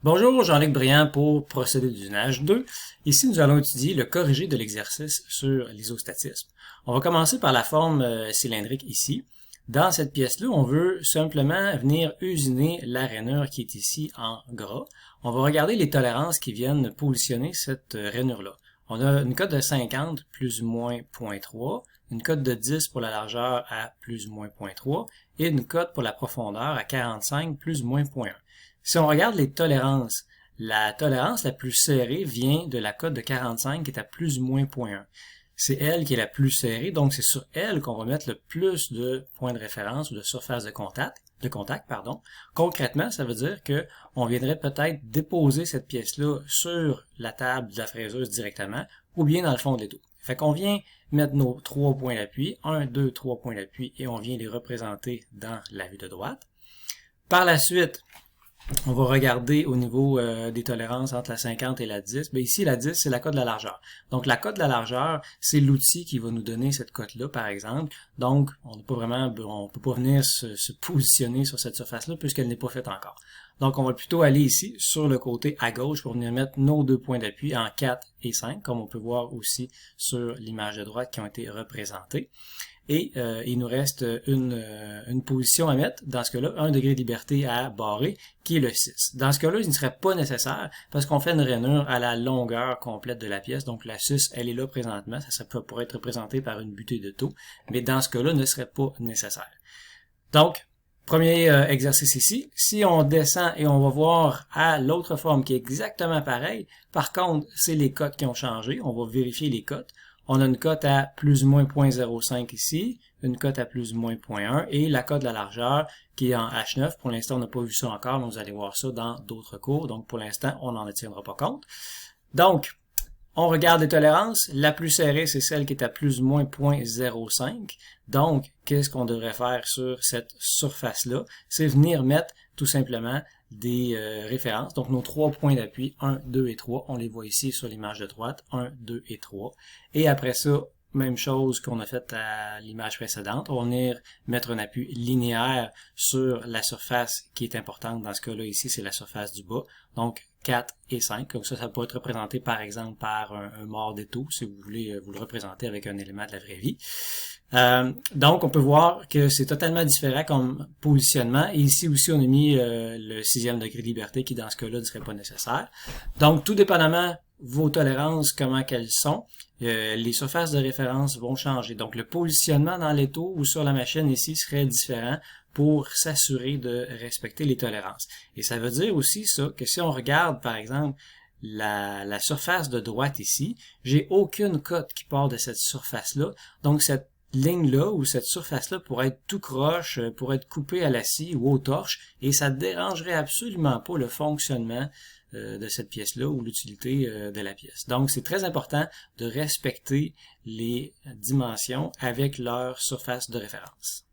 Bonjour, Jean-Luc Briand pour Procédé d'usinage 2. Ici, nous allons étudier le corrigé de l'exercice sur l'isostatisme. On va commencer par la forme cylindrique ici. Dans cette pièce-là, on veut simplement venir usiner la rainure qui est ici en gras. On va regarder les tolérances qui viennent positionner cette rainure-là. On a une cote de 50 plus ou moins 0.3, une cote de 10 pour la largeur à plus ou moins 0.3 et une cote pour la profondeur à 45 plus ou moins 0.1. Si on regarde les tolérances, la tolérance la plus serrée vient de la cote de 45 qui est à plus ou moins 0.1. C'est elle qui est la plus serrée, donc c'est sur elle qu'on va mettre le plus de points de référence ou de surface de contact. Concrètement, ça veut dire que on viendrait peut-être déposer cette pièce-là sur la table de la fraiseuse directement ou bien dans le fond de l'étau. Fait qu'on vient mettre nos 3 points d'appui, 1, 2, 3 points d'appui et on vient les représenter dans la vue de droite. Par la suite, on va regarder au niveau des tolérances entre la 50 et la 10. Bien, ici, la 10, c'est la cote de la largeur. Donc, la cote de la largeur, c'est l'outil qui va nous donner cette cote-là, par exemple. Donc, on peut pas venir se positionner sur cette surface-là puisqu'elle n'est pas faite encore. Donc, on va plutôt aller ici, sur le côté à gauche, pour venir mettre nos deux points d'appui en 4 et 5, comme on peut voir aussi sur l'image de droite qui ont été représentés. Et il nous reste une position à mettre, dans ce cas-là, 1 degré de liberté à barrer, qui est le 6. Dans ce cas-là, il ne serait pas nécessaire, parce qu'on fait une rainure à la longueur complète de la pièce, donc la 6, elle est là présentement, ça pourrait être représenté par une butée de taux, mais dans ce cas-là, ne serait pas nécessaire. Donc, premier exercice ici, si on descend et on va voir à l'autre forme qui est exactement pareille, par contre, c'est les cotes qui ont changé, on va vérifier les cotes. On a une cote à plus ou moins 0.05 ici, une cote à plus ou moins 0.1 et la cote de la largeur qui est en H9. Pour l'instant, on n'a pas vu ça encore, mais vous allez voir ça dans d'autres cours. Donc, pour l'instant, on n'en tiendra pas compte. Donc, on regarde les tolérances. La plus serrée, c'est celle qui est à plus ou moins 0.05. Donc, qu'est-ce qu'on devrait faire sur cette surface-là? C'est venir mettre tout simplement des références. Donc, nos 3 points d'appui, 1, 2 et 3, on les voit ici sur l'image de droite, 1, 2 et 3. Et après ça, même chose qu'on a fait à l'image précédente, on va venir mettre un appui linéaire sur la surface qui est importante. Dans ce cas-là, ici, c'est la surface du bas. Donc, 4 et 5. Comme ça peut être représenté, par exemple, par un mort d'étau, si vous voulez vous le représenter avec un élément de la vraie vie. Donc, on peut voir que c'est totalement différent comme positionnement. Et ici aussi, on a mis le 6e degré de liberté qui, dans ce cas-là, ne serait pas nécessaire. Donc, tout dépendamment vos tolérances, comment qu'elles sont, les surfaces de référence vont changer. Donc, le positionnement dans l'étau ou sur la machine ici serait différent pour s'assurer de respecter les tolérances. Et ça veut dire aussi ça, que si on regarde, par exemple, la surface de droite ici, j'ai aucune cote qui part de cette surface-là. Donc, cette ligne-là ou cette surface-là pourrait être tout croche, pourrait être coupée à la scie ou aux torches, et ça ne dérangerait absolument pas le fonctionnement de cette pièce-là ou l'utilité de la pièce. Donc, c'est très important de respecter les dimensions avec leur surface de référence.